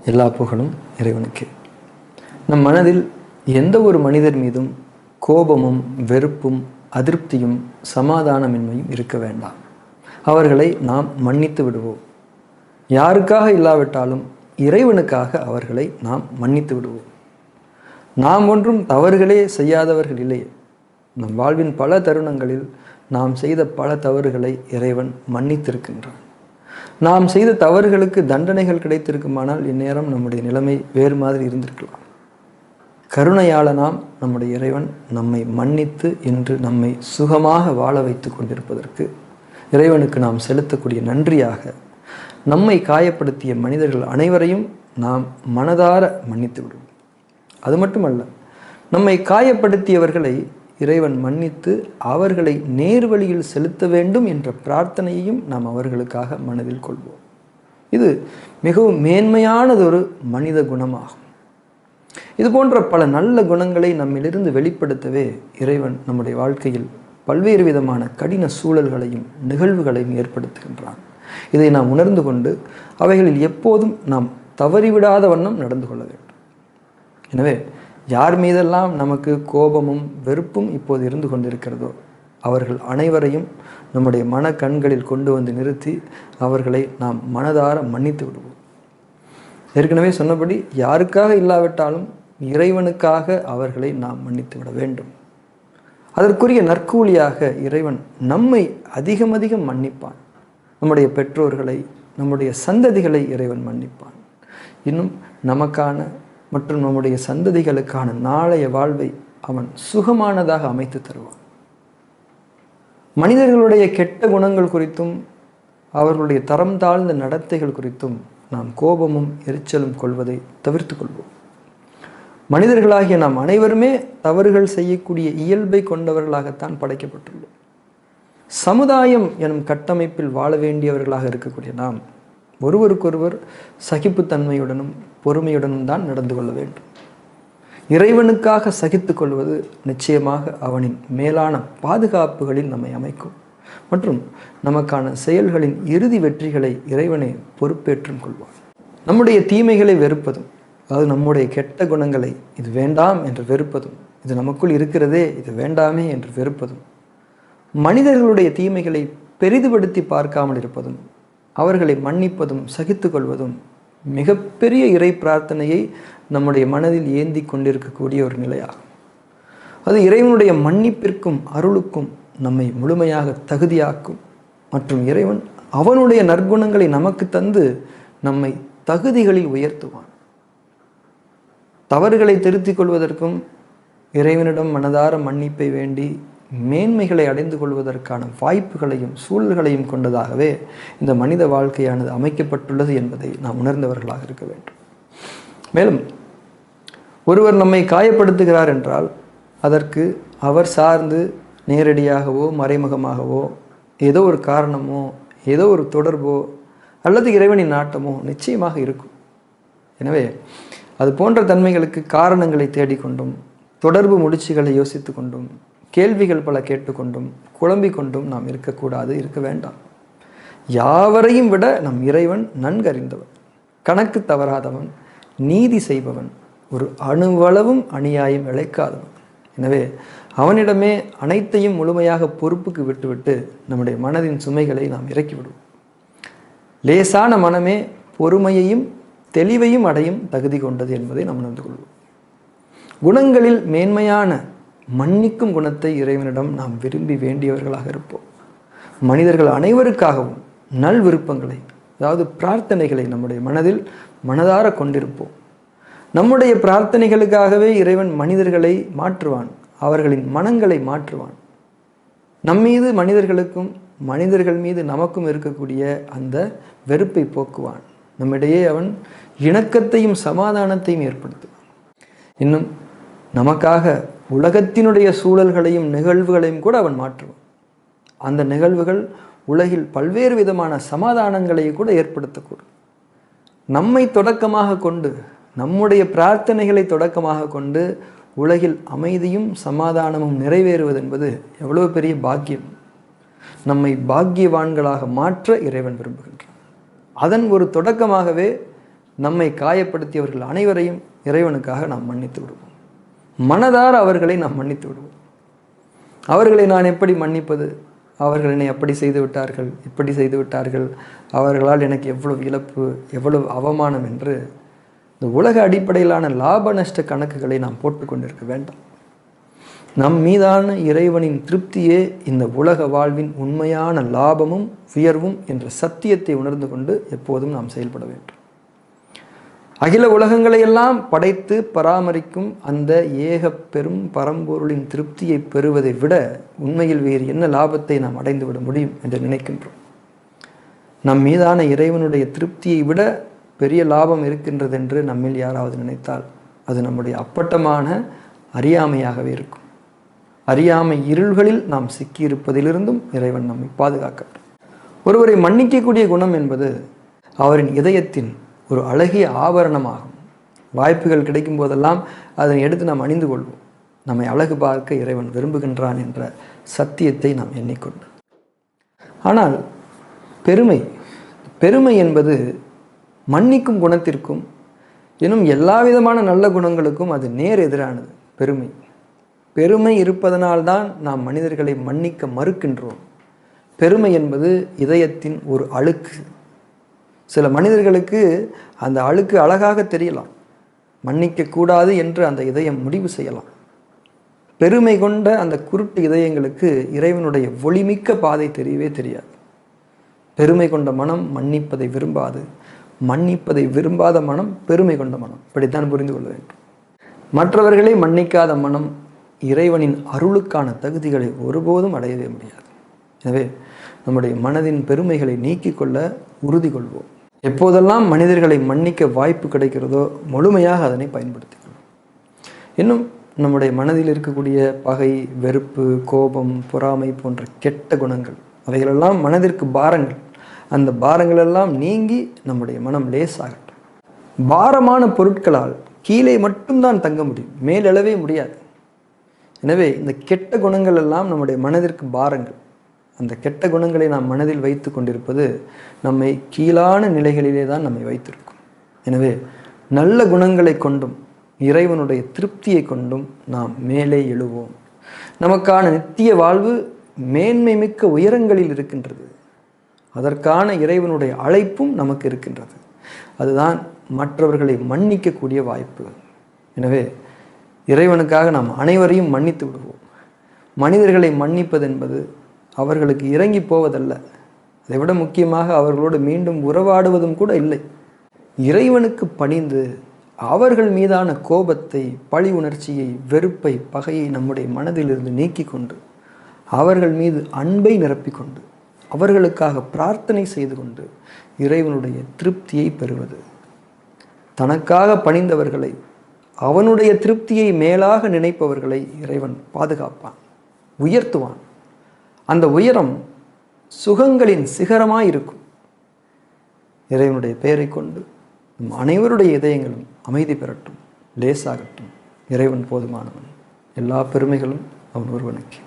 எல்லா புகழும் இறைவனுக்கு. நம் மனதில் எந்த ஒரு மனிதர் மீதும் கோபமும் வெறுப்பும் அதிருப்தியும் சமாதானமின்மையும் இருக்க வேண்டாம். அவர்களை நாம் மன்னித்து விடுவோம். யாருக்காக இல்லாவிட்டாலும் இறைவனுக்காக அவர்களை நாம் மன்னித்து விடுவோம். நாம் ஒன்றும் தவறுகளே செய்யாதவர்கள் இல்லையே. நம் வாழ்வின் பல தருணங்களில் நாம் செய்த பல தவறுகளை இறைவன் மன்னித்திருக்கின்றான். நாம் செய்த தவறுகளுக்கு தண்டனைகள் கிடைத்திருக்குமானால் இந்நேரம் நம்முடைய நிலைமை வேறு மாதிரி இருந்திருக்கலாம். கருணையாளனாம் நம்முடைய இறைவன் நம்மை மன்னித்து இன்று நம்மை சுகமாக வாழ வைத்து கொண்டிருப்பதற்கு இறைவனுக்கு நாம் செலுத்தக்கூடிய நன்றியாக நம்மை காயப்படுத்திய மனிதர்கள் அனைவரையும் நாம் மனதார மன்னித்து விடுவோம். அது மட்டுமல்ல, நம்மை காயப்படுத்தியவர்களை இறைவன் மன்னித்து அவர்களை நேர்வழியில் செலுத்த வேண்டும் என்ற பிரார்த்தனையையும் நாம் அவர்களுக்காக மனதில் கொள்வோம். இது மிகவும் மேன்மையானதொரு மனித குணமாகும். இது போன்ற பல நல்ல குணங்களை நம்மிலிருந்து வெளிப்படுத்தவே இறைவன் நம்முடைய வாழ்க்கையில் பல்வேறு விதமான கடின சூழல்களையும் நிகழ்வுகளையும் ஏற்படுத்துகின்றான். இதை நாம் உணர்ந்து கொண்டு அவைகளில் எப்போதும் நாம் தவறிவிடாத வண்ணம் நடந்து கொள்ள வேண்டும். எனவே யார் மீதெல்லாம் நமக்கு கோபமும் வெறுப்பும் இப்போது இருந்து கொண்டிருக்கிறதோ அவர்கள் அனைவரையும் நம்முடைய மன கண்களில் கொண்டு வந்து நிறுத்தி அவர்களை நாம் மனதார மன்னித்து விடுவோம். ஏற்கனவே சொன்னபடி யாருக்காக இல்லாவிட்டாலும் இறைவனுக்காக அவர்களை நாம் மன்னித்து விட வேண்டும். அதற்குரிய நற்கூலியாக இறைவன் நம்மை அதிகம் மன்னிப்பான். நம்முடைய பெற்றோர்களை, நம்முடைய சந்ததிகளை இறைவன் மன்னிப்பான். இன்னும் நமக்கான மற்றும் நம்முடைய சந்ததிகளுக்கான நாளைய வாழ்வை அவன் சுகமானதாக அமைத்து தருவான். மனிதர்களுடைய கெட்ட குணங்கள் குறித்தும் அவர்களுடைய தரம் தாழ்ந்த நடத்தைகள் குறித்தும் நாம் கோபமும் எரிச்சலும் கொள்வதை தவிர்த்து கொள்வோம். மனிதர்களாகிய நாம் அனைவருமே தவறுகள் செய்யக்கூடிய இயல்பை கொண்டவர்களாகத்தான் படைக்கப்பட்டுள்ளோம். சமுதாயம் எனும் கட்டமைப்பில் வாழ வேண்டியவர்களாக இருக்கக்கூடிய நாம் ஒருவருக்கொருவர் சகிப்புத்தன்மையுடனும் பொறுமையுடனும் தான் நடந்து கொள்ள வேண்டும். இறைவனுக்காக சகித்து கொள்வது நிச்சயமாக அவனின் மேலான பாதுகாப்புகளில் நம்மை அமைக்கும் மற்றும் நமக்கான செயல்களின் இறுதி வெற்றிகளை இறைவனை பொறுப்பேற்றும் கொள்வான். நம்முடைய தீமைகளை வெறுப்பதும், அதாவது நம்முடைய கெட்ட குணங்களை இது வேண்டாம் என்று வெறுப்பதும், இது நமக்குள் இருக்கிறதே இது வேண்டாமே என்று வெறுப்பதும், மனிதர்களுடைய தீமைகளை பெரிதுபடுத்தி பார்க்காமல் இருப்பதும், அவர்களை மன்னிப்பதும் சகித்து கொள்வதும் மிகப்பெரிய இறை பிரார்த்தனையை நம்முடைய மனதில் ஏந்தி கொண்டிருக்கக்கூடிய ஒரு நிலையாகும். அது இறைவனுடைய மன்னிப்பிற்கும் அருளுக்கும் நம்மை முழுமையாக தகுதியாக்கும் மற்றும் இறைவன் அவனுடைய நற்குணங்களை நமக்கு தந்து நம்மை தகுதிகளில் உயர்த்துவான். தவறுகளை திருத்திக் கொள்வதற்கும் இறைவனிடம் மனதார மன்னிப்பை வேண்டி மேன்மைகளை அடைந்து கொள்வதற்கான வாய்ப்புகளையும் சூழல்களையும் கொண்டதாகவே இந்த மனித வாழ்க்கையானது அமைக்கப்பட்டுள்ளது என்பதை நாம் உணர்ந்தவர்களாக இருக்க வேண்டும். மேலும் ஒருவர் நம்மை காயப்படுத்துகிறார் என்றால் அதற்கு அவர் சார்ந்து நேரடியாகவோ மறைமுகமாகவோ ஏதோ ஒரு காரணமோ ஏதோ ஒரு தொடர்போ அல்லது இறைவனின் நாட்டமோ நிச்சயமாக இருக்கும். எனவே அது போன்ற தன்மைகளுக்கு காரணங்களை தேடிக்கொண்டும் தொடர்பு முடிச்சுகளை யோசித்து கொண்டும் கேள்விகள் பல கேட்டுக்கொண்டும் குழம்பிக் கொண்டும் நாம் இருக்கக்கூடாது, இருக்க வேண்டாம். யாவரையும் விட நம் இறைவன் நன்கறிந்தவன், கணக்கு தவறாதவன், நீதி செய்பவன், ஒரு அணுவளவும் அநியாயம் இழைக்காதவன். எனவே அவனிடமே அனைத்தையும் முழுமையாக பொறுப்புக்கு விட்டுவிட்டு நம்முடைய மனதின் சுமைகளை நாம் இறக்கிவிடுவோம். லேசான மனமே பொறுமையையும் தெளிவையும் அடையும் தகுதி கொண்டது என்பதை நாம் உணர்ந்து கொள்வோம். குணங்களில் மேன்மையான மன்னிக்கும் குணத்தை இறைவனிடம் நாம் விரும்பி வேண்டியவர்களாக இருப்போம். மனிதர்கள் அனைவருக்காகவும் நல் விருப்பங்களை, அதாவது பிரார்த்தனைகளை நம்முடைய மனதில் மனதார கொண்டிருப்போம். நம்முடைய பிரார்த்தனைகளுக்காகவே இறைவன் மனிதர்களை மாற்றுவான், அவர்களின் மனங்களை மாற்றுவான். நம்மீது மனிதர்களுக்கும் மனிதர்கள் மீது நமக்கும் இருக்கக்கூடிய அந்த வெறுப்பை போக்குவான். நம்மிடையே அவன் இணக்கத்தையும் சமாதானத்தையும் ஏற்படுத்துவான். இன்னும் நமக்காக உலகத்தினுடைய சூழல்களையும் நிகழ்வுகளையும் கூட அவன் மாற்றுவான். அந்த நிகழ்வுகள் உலகில் பல்வேறு விதமான சமாதானங்களை கூட ஏற்படுத்தக்கூடும். நம்மை தொடக்கமாக கொண்டு, நம்முடைய பிரார்த்தனைகளை தொடக்கமாக கொண்டு உலகில் அமைதியும் சமாதானமும் நிறைவேறுவது என்பது எவ்வளவு பெரிய பாக்கியம். நம்மை பாக்கியவான்களாக மாற்ற இறைவன் விரும்புகின்றான். அதன் ஒரு தொடக்கமாகவே நம்மை காயப்படுத்தியவர்கள் அனைவரையும் இறைவனுக்காக நாம் மன்னித்து விடுவோம். மனதார அவர்களை நாம் மன்னித்து விடுவோம். அவர்களை நான் எப்படி மன்னிப்பது? அவர்கள் என்னை அப்படி செய்து விட்டார்கள், இப்படி செய்து விட்டார்கள், அவர்களால் எனக்கு எவ்வளவு இழப்பு, எவ்வளவு அவமானம் என்று இந்த உலக அடிப்படையிலான லாப நஷ்ட கணக்குகளை நாம் போட்டுக்கொண்டிருக்க வேண்டாம். நம் மீதான இறைவனின் திருப்தியே இந்த உலக வாழ்வின் உண்மையான லாபமும் உயர்வும் என்ற சத்தியத்தை உணர்ந்து கொண்டு எப்போதும் நாம் செயல்பட வேண்டும். அகில உலகங்களை எல்லாம் படைத்து பராமரிக்கும் அந்த ஏக பெரும் பரம்பொருளின் திருப்தியை பெறுவதை விட உண்மையில் வேறு என்ன லாபத்தை நாம் அடைந்துவிட முடியும் என்று நினைக்கின்றோம். நம் மீதான இறைவனுடைய திருப்தியை விட பெரிய லாபம் இருக்கின்றது என்று நம்மில் யாராவது நினைத்தால் அது நம்முடைய அப்பட்டமான அறியாமையாகவே இருக்கும். அறியாமை இருள்களில் நாம் சிக்கியிருப்பதிலிருந்தும் இறைவன் நம்மை பாதுகாக்க. ஒருவரை மன்னிக்கக்கூடிய குணம் என்பது அவரின் இதயத்தின் ஒரு அழகிய ஆபரணமாகும். வாய்ப்புகள் கிடைக்கும் போதெல்லாம் அதனை எடுத்து நாம் அணிந்து கொள்வோம். நம்மை அழகு பார்க்க இறைவன் விரும்புகின்றான் என்ற சத்தியத்தை நாம் எண்ணிக்கொண்டு. ஆனால் பெருமை என்பது மன்னிக்கும் குணத்திற்கும் இன்னும் எல்லா விதமான நல்ல குணங்களுக்கும் அது நேர் எதிரானது. பெருமை இருப்பதனால்தான் நாம் மனிதர்களை மன்னிக்க மறுக்கின்றோம். பெருமை என்பது இதயத்தின் ஒரு அழுக்கு. சில மனிதர்களுக்கு அந்த அழுக்கு அழகாக தெரியலாம், மன்னிக்கக்கூடாது என்று அந்த இதயம் முடிவு செய்யலாம். பெருமை கொண்ட அந்த குருட்டு இதயங்களுக்கு இறைவனுடைய ஒளிமிக்க பாதை தெரியவே தெரியாது. பெருமை கொண்ட மனம் மன்னிப்பதை விரும்பாது, மன்னிப்பதை விரும்பாத மனம் பெருமை கொண்ட மனம். இப்படித்தான் புரிந்து கொள்ள வேண்டும். மற்றவர்களை மன்னிக்காத மனம் இறைவனின் அருளுக்கான தகுதிகளை ஒருபோதும் அடையவே முடியாது. எனவே நம்முடைய மனதின் பெருமைகளை நீக்கிக் கொள்ள உறுதி கொள்வோம். எப்போதெல்லாம் மனிதர்களை மன்னிக்க வாய்ப்பு கிடைக்கிறதோ முழுமையாக அதனை பயன்படுத்திக்கணும். இன்னும் நம்முடைய மனதில் இருக்கக்கூடிய பகை, வெறுப்பு, கோபம், பொறாமை போன்ற கெட்ட குணங்கள் அவைகளெல்லாம் மனதிற்கு பாரங்கள். அந்த பாரங்களெல்லாம் நீங்கி நம்முடைய மனம் லேசாகட்டும். பாரமான பொருட்களால் கீழே மட்டும்தான் தங்க முடியும், மேலெழவே முடியாது. எனவே இந்த கெட்ட குணங்கள் எல்லாம் நம்முடைய மனதிற்கு பாரங்கள். அந்த கெட்ட குணங்களை நாம் மனதில் வைத்து கொண்டிருப்பது நம்மை கீழான நிலைகளிலே தான் நம்மை வைத்திருக்கும். எனவே நல்ல குணங்களை கொண்டும் இறைவனுடைய திருப்தியை கொண்டும் நாம் மேலே எழுவோம். நமக்கான நித்திய வாழ்வு மேன்மை மிக்க உயரங்களில் இருக்கின்றது. அதற்கான இறைவனுடைய அழைப்பும் நமக்கு இருக்கின்றது. அதுதான் மற்றவர்களை மன்னிக்கக்கூடிய வாய்ப்பு. எனவே இறைவனுக்காக நாம் அனைவரையும் மன்னித்து விடுவோம். மனிதர்களை மன்னிப்பது என்பது அவர்களுக்கு இறங்கி போவதல்ல, அதை விட முக்கியமாக அவர்களோடு மீண்டும் உறவாடுவதும் கூட இல்லை. இறைவனுக்கு பணிந்து அவர்கள் மீதான கோபத்தை, பழி உணர்ச்சியை, வெறுப்பை, பகையை நம்முடைய மனதிலிருந்து நீக்கி கொண்டு அவர்கள் மீது அன்பை நிரப்பிக்கொண்டு அவர்களுக்காக பிரார்த்தனை செய்து கொண்டு இறைவனுடைய திருப்தியை பெறுவது. தனக்காக பணிந்தவர்களை, அவனுடைய திருப்தியை மேலாக நினைப்பவர்களை இறைவன் பாதுகாப்பான், உயர்த்துவான். அந்த உயரம் சுகங்களின் சிகரமாயிருக்கும். இறைவனுடைய பெயரை கொண்டு நம் அனைவருடைய இதயங்களும் அமைதி பெறட்டும், லேசாகட்டும். இறைவன் போதுமானவன். எல்லா பெருமைகளும் அவன் ஒருவனுக்கு.